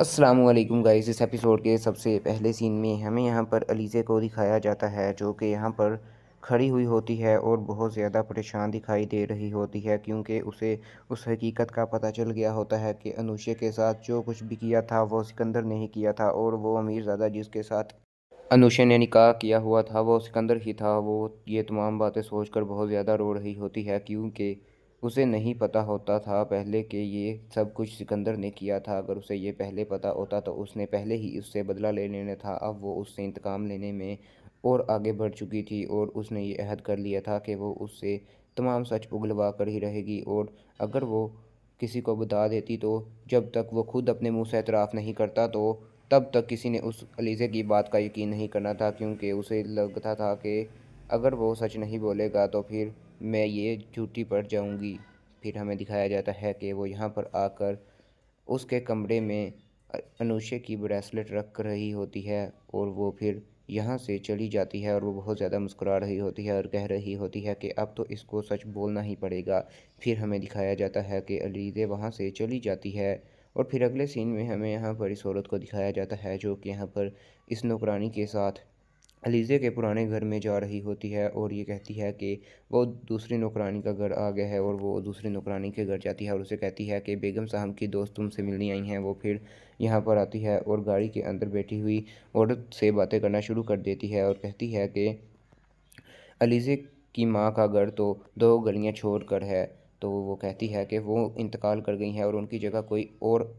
अस्सलामुअलैकुम गाइस। इस एपिसोड के सबसे पहले सीन में हमें यहाँ पर अलीज़े को दिखाया जाता है जो कि यहाँ पर खड़ी हुई होती है और बहुत ज़्यादा परेशान दिखाई दे रही होती है क्योंकि उसे उस हकीकत का पता चल गया होता है कि अनुशे के साथ जो कुछ भी किया था वो सिकंदर ने ही किया था और वो अमीरज़ादा जिसके साथ अनुशे ने निकाह किया हुआ था वो सिकंदर ही था। वो ये तमाम बातें सोचकर बहुत ज़्यादा रो रही होती है क्योंकि उसे नहीं पता होता था पहले कि ये सब कुछ सिकंदर ने किया था। अगर उसे ये पहले पता होता तो उसने पहले ही उससे बदला ले लेना था। अब वो उससे इंतकाम लेने में और आगे बढ़ चुकी थी और उसने ये अहद कर लिया था कि वो उससे तमाम सच उगलवा कर ही रहेगी और अगर वो किसी को बता देती तो जब तक वो खुद अपने मुंह से एतराफ़ नहीं करता तो तब तक किसी ने उस अलीज़े की बात का यकीन नहीं करना था क्योंकि उसे लगता था कि अगर वो सच नहीं बोलेगा तो फिर मैं ये झूठी पड़ जाऊंगी। फिर हमें दिखाया जाता है कि वो यहाँ पर आकर उसके कमरे में अनुशे की ब्रेसलेट रख रही होती है और वो फिर यहाँ से चली जाती है और वो बहुत ज़्यादा मुस्कुरा रही होती है और कह रही होती है कि अब तो इसको सच बोलना ही पड़ेगा। फिर हमें दिखाया जाता है कि अलीज़े वहाँ से चली जाती है और फिर अगले सीन में हमें यहाँ पर इस औरत को दिखाया जाता है जो कि यहाँ पर इस नौकरानी के साथ अलीज़े के पुराने घर में जा रही होती है और ये कहती है कि वो दूसरी नौकरानी का घर आ गया है और वो दूसरी नौकरानी के घर जाती है और उसे कहती है कि बेगम साहब की दोस्त तुमसे मिलने आई हैं। वो फिर यहाँ पर आती है और गाड़ी के अंदर बैठी हुई औरत से बातें करना शुरू कर देती है और कहती है कि अलीज़े की माँ का घर तो 2 गलियाँ छोड़ कर है। तो वो कहती है कि वो इंतकाल कर गई हैं और उनकी जगह कोई और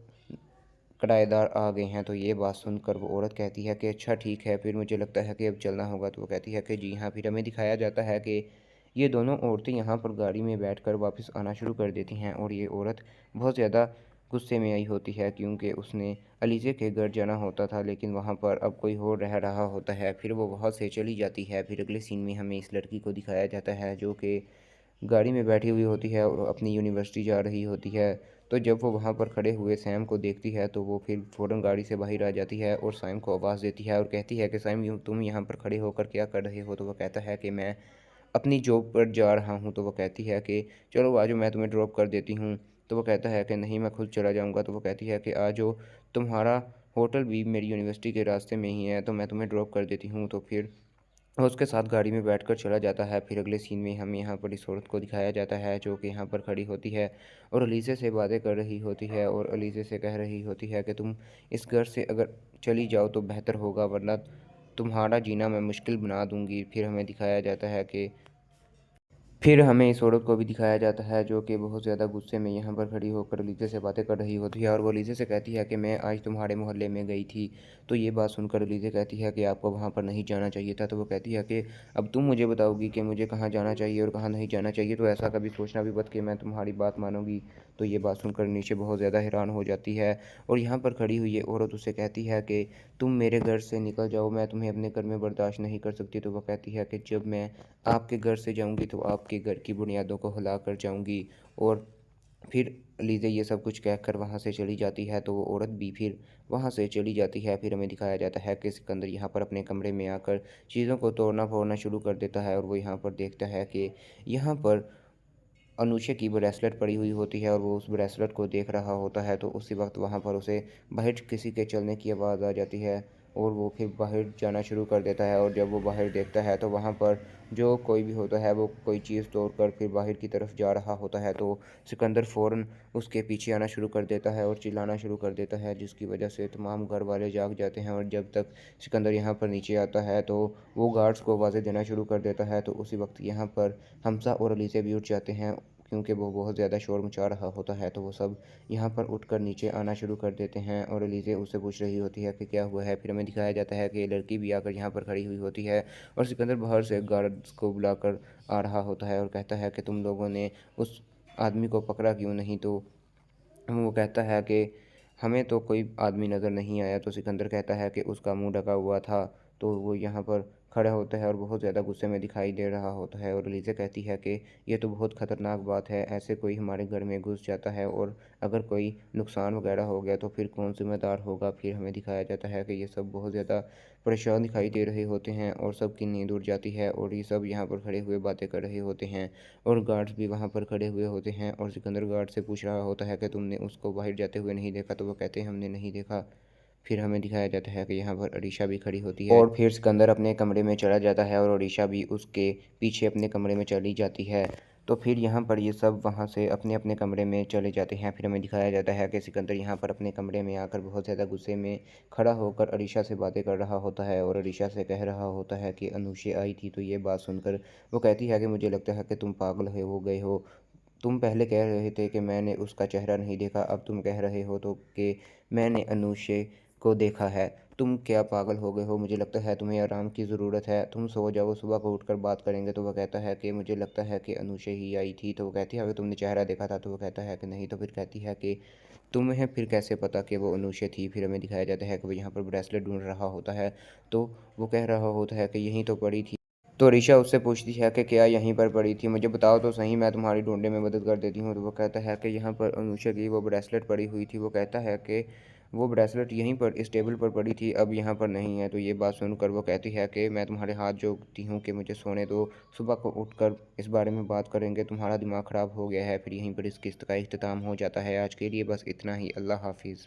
किराएदार आ गए हैं। तो ये बात सुनकर वो औरत कहती है कि अच्छा ठीक है, फिर मुझे लगता है कि अब चलना होगा। तो वो कहती है कि जी हाँ। फिर हमें दिखाया जाता है कि ये दोनों औरतें यहाँ पर गाड़ी में बैठकर वापस आना शुरू कर देती हैं और ये औरत बहुत ज़्यादा गुस्से में आई होती है क्योंकि उसने अलीज़े के घर जाना होता था लेकिन वहाँ पर अब कोई और रह रहा होता है। फिर वो वहाँ से चली जाती है। फिर अगले सीन में हमें इस लड़की को दिखाया जाता है जो कि गाड़ी में बैठी हुई होती है और अपनी यूनिवर्सिटी जा रही होती है। तो जब वो वहाँ पर खड़े हुए सैम को देखती है तो वो फिर फ़ौरन गाड़ी से बाहर आ जाती है और साइम को आवाज़ देती है और कहती है कि साइम तुम यहाँ पर खड़े होकर क्या कर रहे हो। तो वो कहता है कि मैं अपनी जॉब पर जा रहा हूँ। तो वो कहती है कि चलो आ जाओ, मैं तुम्हें ड्रॉप कर देती हूँ। तो वो कहता है कि नहीं, मैं खुद चला जाऊँगा। तो वो कहती है कि आ जाओ, तुम्हारा होटल भी मेरी यूनिवर्सिटी के रास्ते में ही है तो मैं तुम्हें ड्रॉप कर देती हूँ। तो फिर और उसके साथ गाड़ी में बैठकर चला जाता है। फिर अगले सीन में हमें यहाँ पर इस औरत को दिखाया जाता है जो कि यहाँ पर खड़ी होती है और अलीज़े से बातें कर रही होती है और अलीज़े से कह रही होती है कि तुम इस घर से अगर चली जाओ तो बेहतर होगा वरना तुम्हारा जीना मैं मुश्किल बना दूँगी। फिर हमें दिखाया जाता है कि फिर हमें इस औरत को भी दिखाया जाता है जो कि बहुत ज़्यादा गुस्से में यहाँ पर खड़ी होकर अलीज़े से बातें कर रही होती है और वो अलीज़े से कहती है कि मैं आज तुम्हारे मोहल्ले में गई थी। तो ये बात सुनकर अलीज़े कहती है कि आपको वहाँ पर नहीं जाना चाहिए था। तो वो कहती है कि अब तुम मुझे बताओगी कि मुझे कहाँ जाना चाहिए और कहाँ नहीं जाना चाहिए, तो ऐसा कभी सोचना भी मत कि मैं तुम्हारी बात मानूंगी। तो ये बात सुनकर नीचे बहुत ज़्यादा हैरान हो जाती है और यहाँ पर खड़ी हुई ये औरत उससे कहती है कि तुम मेरे घर से निकल जाओ, मैं तुम्हें अपने घर में बर्दाश्त नहीं कर सकती। तो वह कहती है कि जब मैं आपके घर से जाऊंगी तो आपके घर की बुनियादों को हिला कर जाऊंगी। और फिर लीज़ा ये सब कुछ कहकर वहाँ से चली जाती है तो वो औरत भी फिर वहाँ से चली जाती है। फिर हमें दिखाया जाता है कि सिकंदर यहाँ पर अपने कमरे में आकर चीज़ों को तोड़ना फोड़ना शुरू कर देता है और वो यहाँ पर देखता है कि यहाँ पर अनुष्का की ब्रेसलेट पड़ी हुई होती है और वो उस ब्रेसलेट को देख रहा होता है। तो उसी वक्त वहाँ पर उसे बाहर किसी के चलने की आवाज़ आ जाती है और वो फिर बाहर जाना शुरू कर देता है और जब वो बाहर देखता है तो वहाँ पर जो कोई भी होता है वो कोई चीज़ तोड़कर फिर बाहर की तरफ जा रहा होता है। तो सिकंदर फ़ौरन उसके पीछे आना शुरू कर देता है और चिल्लाना शुरू कर देता है जिसकी वजह से तमाम घर वाले जाग जाते हैं। और जब तक सिकंदर यहाँ पर नीचे आता है तो वो गार्ड्स को आवाज़ें देना शुरू कर देता है। तो उसी वक्त यहाँ पर हमज़ा और अलीज़ा भी उठ जाते हैं क्योंकि वो बहुत ज़्यादा शोर मचा रहा होता है। तो वो सब यहाँ पर उठकर नीचे आना शुरू कर देते हैं और अलीज़ा उससे पूछ रही होती है कि क्या हुआ है। फिर हमें दिखाया जाता है कि ये लड़की भी आकर यहाँ पर खड़ी हुई होती है और सिकंदर बाहर से गार्ड्स को बुलाकर आ रहा होता है और कहता है कि तुम लोगों ने उस आदमी को पकड़ा क्यों नहीं। तो वो कहता है कि हमें तो कोई आदमी नज़र नहीं आया। तो सिकंदर कहता है कि उसका मुंह ढका हुआ था। तो वो यहाँ पर खड़ा होता है और बहुत ज़्यादा गुस्से में दिखाई दे रहा होता है। और अलीज़ा कहती है कि ये तो बहुत ख़तरनाक बात है, ऐसे कोई हमारे घर में घुस जाता है और अगर कोई नुकसान वगैरह हो गया तो फिर कौन ज़िम्मेदार होगा। फिर हमें दिखाया जाता है कि ये सब बहुत ज़्यादा परेशान दिखाई दे रहे होते हैं और सबकी नींद उड़ जाती है और ये सब यहाँ पर खड़े हुए बातें कर रहे होते हैं और गार्ड्स भी वहाँ पर खड़े हुए होते हैं। और सिकंदर गार्ड से पूछ रहा होता है कि तुमने उसको बाहर जाते हुए नहीं देखा? तो वो कहते हैं हमने नहीं देखा। फिर हमें दिखाया जाता है कि यहाँ पर अरीशा भी खड़ी होती है और फिर सिकंदर अपने कमरे में चला जाता है और अरीशा भी उसके पीछे अपने कमरे में चली जाती है। तो फिर यहाँ पर ये सब वहाँ से अपने अपने कमरे में चले जाते हैं। फिर हमें दिखाया जाता है कि सिकंदर यहाँ पर अपने कमरे में आकर बहुत ज़्यादा गुस्से में खड़ा होकर अरीशा से बातें कर रहा होता है और अरीशा से कह रहा होता है कि अनुशे आई थी। तो ये बात सुनकर वो कहती है कि मुझे लगता है कि तुम पागल हो गए हो। तुम पहले कह रहे थे कि मैंने उसका चेहरा नहीं देखा, अब तुम कह रहे हो तो कि मैंने अनुशे को देखा है। तुम क्या पागल हो गए हो? मुझे लगता है तुम्हें आराम की ज़रूरत है, तुम सो जाओ, सुबह को उठकर बात करेंगे। तो वह कहता है कि मुझे लगता है कि अनुशे ही आई थी। तो वो कहती है अगर तुमने चेहरा देखा था? तो वो कहता है कि नहीं। तो फिर कहती है कि तुम्हें फिर कैसे पता कि वो अनुशे थी? फिर हमें दिखाया जाता है कि वो यहाँ पर ब्रेसलेट ढूंढ रहा होता है। तो वो कह रहा होता है कि यहीं तो पड़ी थी। तो ऋषा उससे पूछती है कि क्या यहीं पर पड़ी थी? मुझे बताओ तो सही, मैं तुम्हारी ढूंढने में मदद कर देती हूँ। तो वो कहता है कि यहाँ पर अनुषा की वो ब्रेसलेट पड़ी हुई थी। वो कहता है कि वो ब्रेसलेट यहीं पर इस टेबल पर पड़ी थी, अब यहाँ पर नहीं है। तो ये बात सुनकर वो कहती है कि मैं तुम्हारे हाथ जोड़ती हूँ कि मुझे सोने दो, सुबह को उठकर इस बारे में बात करेंगे, तुम्हारा दिमाग ख़राब हो गया है। फिर यहीं पर इस किस्त का इख्तिताम हो जाता है। आज के लिए बस इतना ही। अल्लाह हाफिज़।